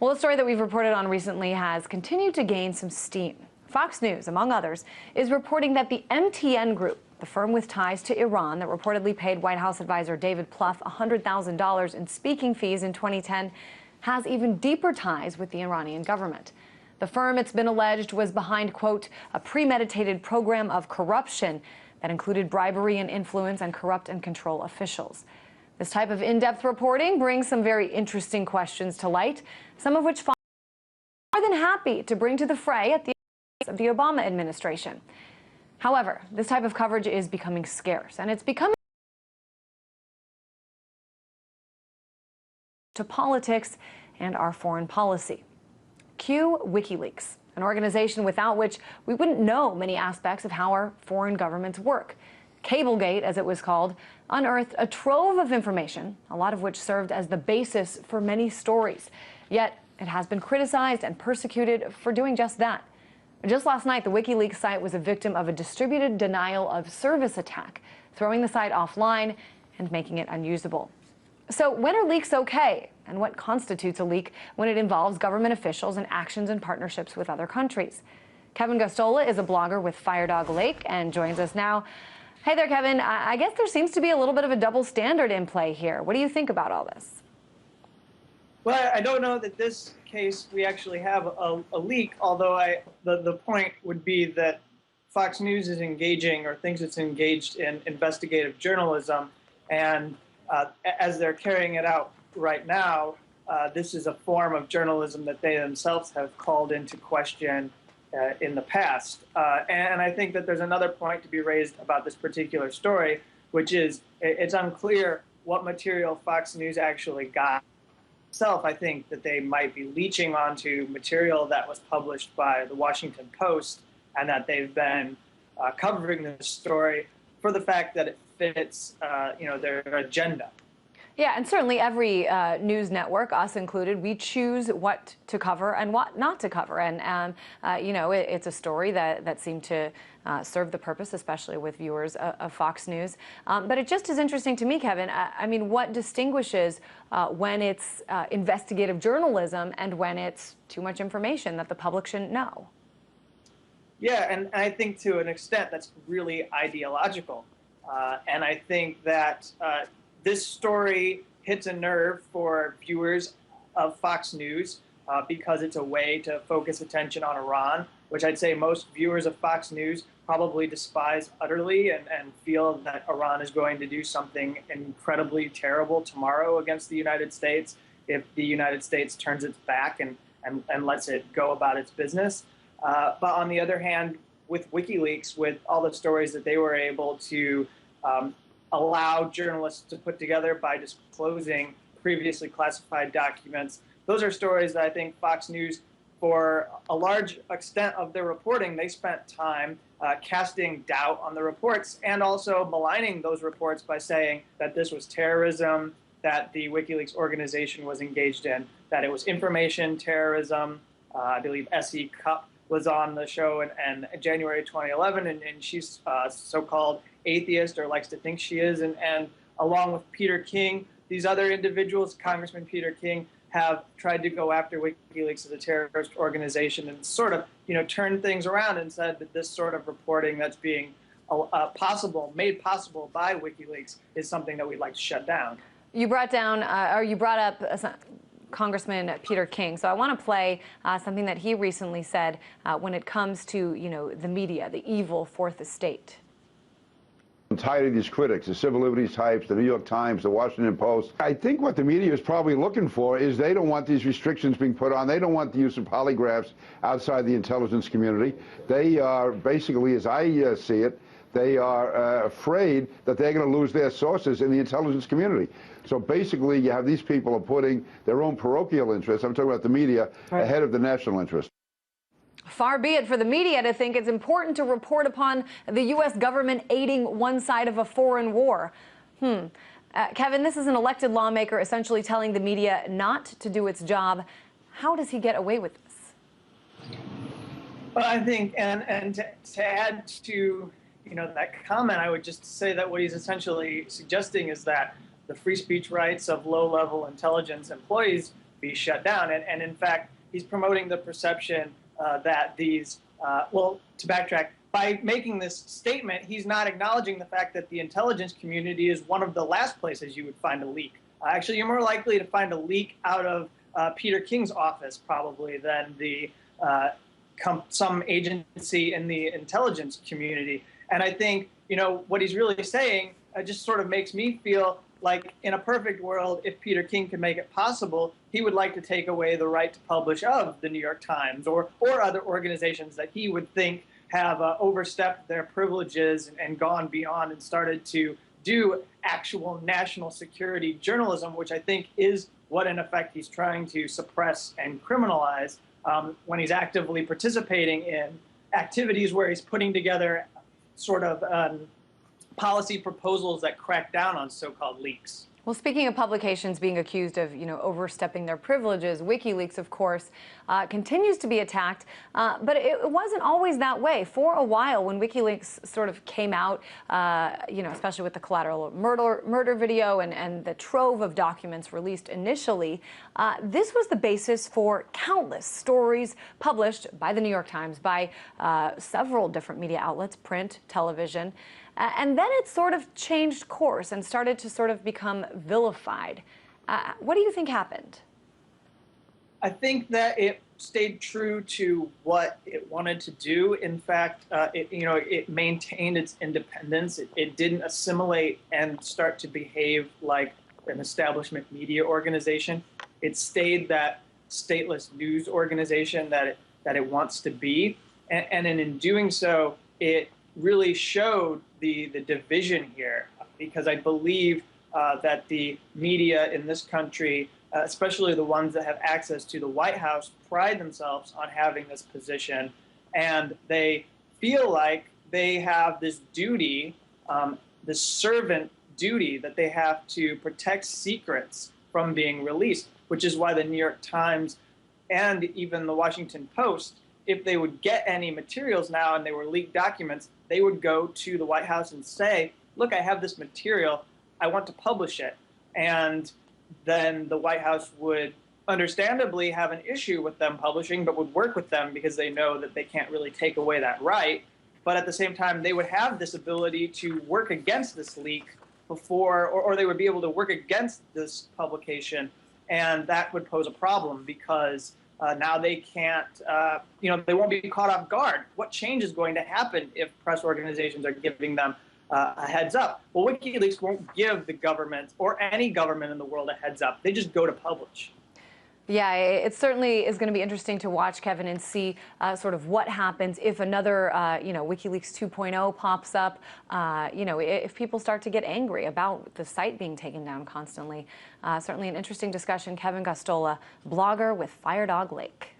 Well, a story that we've reported on recently has continued to gain some steam. Fox News, among others, is reporting that the MTN Group, the firm with ties to Iran that reportedly paid White House advisor David Plouffe $100,000 in speaking fees in 2010, has even deeper ties with the Iranian government. The firm, it's been alleged, was behind, quote, a premeditated program of corruption that included bribery and influence and corrupt and control officials. This type of in-depth reporting brings some very interesting questions to light, some of which Fox is more than happy to bring to the fray at the expense of the Obama administration. However, this type of coverage is becoming scarce, and it's becoming to politics and our foreign policy. Cue Wikileaks, an organization without which we wouldn't know many aspects of how our foreign governments work. Cablegate, as it was called, unearthed a trove of information, a lot of which served as the basis for many stories. Yet, it has been criticized and persecuted for doing just that. Just last night, the Wikileaks site was a victim of a distributed denial of service attack, throwing the site offline and making it unusable. So when are leaks okay? And what constitutes a leak when it involves government officials and actions and partnerships with other countries? Kevin Gosztola is a blogger with Firedog Lake and joins us now. Hey there, Kevin. I guess there seems to be a little bit of a double standard in play here. What do you think about all this? Well, I don't know that this case we actually have a leak, although the point would be that Fox News is engaging or thinks it's engaged in investigative journalism, and as they're carrying it out right now, this is a form of journalism that they themselves have called into question in the past. And I think that there's another point to be raised about this particular story, which is it's unclear what material Fox News actually got. I think that they might be leeching onto material that was published by the Washington Post, and that they've been covering this story for the fact that it fits their agenda. Yeah, and certainly every news network, us included, we choose what to cover and what not to cover. And, it's a story that seemed to serve the purpose, especially with viewers of Fox News. But it just is interesting to me, Kevin, I mean, what distinguishes when it's investigative journalism and when it's too much information that the public shouldn't know? Yeah, and I think to an extent that's really ideological. And I think that this story hits a nerve for viewers of Fox News because it's a way to focus attention on Iran, which I'd say most viewers of Fox News probably despise utterly and feel that Iran is going to do something incredibly terrible tomorrow against the United States if the United States turns its back and lets it go about its business. But on the other hand, with WikiLeaks, with all the stories that they were able to allow journalists to put together by disclosing previously classified documents, those are stories that I think Fox News, for a large extent of their reporting, they spent time casting doubt on the reports and also maligning those reports by saying that this was terrorism, that the WikiLeaks organization was engaged in, that it was information terrorism. I believe S.E. Cupp was on the show in January 2011, and she's so-called atheist, or likes to think she is, and along with Peter King, these other individuals, Congressman Peter King, have tried to go after WikiLeaks as a terrorist organization and sort of, turned things around and said that this sort of reporting that's being made possible by WikiLeaks is something that we'd like to shut down. You brought up Congressman Peter King. So I want to play something that he recently said when it comes to, the media, the evil fourth estate. I'm tired of these critics, the civil liberties types, the New York Times, the Washington Post. I think what the media is probably looking for is they don't want these restrictions being put on. They don't want the use of polygraphs outside the intelligence community. They are basically, as I see it, they are afraid that they're going to lose their sources in the intelligence community. So basically, you have these people are putting their own parochial interests, I'm talking about the media, ahead of the national interest. Far be it for the media to think it's important to report upon the U.S. government aiding one side of a foreign war. Kevin, this is an elected lawmaker essentially telling the media not to do its job. How does he get away with this? Well, I think, and to add to that comment, I would just say that what he's essentially suggesting is that the free speech rights of low-level intelligence employees be shut down. And in fact, he's promoting the perception that these, well, to backtrack, by making this statement, he's not acknowledging the fact that the intelligence community is one of the last places you would find a leak. Actually, you're more likely to find a leak out of Peter King's office, probably, than the some agency in the intelligence community. And I think, you know, what he's really saying just sort of makes me feel like, in a perfect world, if Peter King could make it possible, he would like to take away the right to publish of the New York Times or other organizations that he would think have overstepped their privileges and gone beyond and started to do actual national security journalism, which I think is what, in effect, he's trying to suppress and criminalize when he's actively participating in activities where he's putting together sort of policy proposals that crack down on so-called leaks. Well, speaking of publications being accused of, overstepping their privileges, Wikileaks, of course, continues to be attacked. But it wasn't always that way. For a while, when Wikileaks sort of came out, especially with the collateral murder video and the trove of documents released initially, this was the basis for countless stories published by the New York Times, by several different media outlets, print, television. And then it sort of changed course and started to sort of become vilified. What do you think happened? I think that it stayed true to what it wanted to do. In fact, it maintained its independence. It didn't assimilate and start to behave like an establishment media organization. It stayed that stateless news organization that it wants to be. And in doing so, it really showed the division here, because I believe that the media in this country, especially the ones that have access to the White House, pride themselves on having this position, and they feel like they have this duty, this servant duty, that they have to protect secrets from being released, which is why the New York Times and even the Washington Post, if they would get any materials now and they were leaked documents, they would go to the White House and say, look, I have this material, I want to publish it. And then the White House would understandably have an issue with them publishing, but would work with them because they know that they can't really take away that right. But at the same time, they would have this ability to work against this leak before, or they would be able to work against this publication. And that would pose a problem, because now they can't, they won't be caught off guard. What change is going to happen if press organizations are giving them a heads up? Well, WikiLeaks won't give the government or any government in the world a heads up. They just go to publish. Yeah, it certainly is going to be interesting to watch, Kevin, and see sort of what happens if another, WikiLeaks 2.0 pops up. If people start to get angry about the site being taken down constantly. Certainly an interesting discussion. Kevin Gosztola, blogger with Firedog Lake.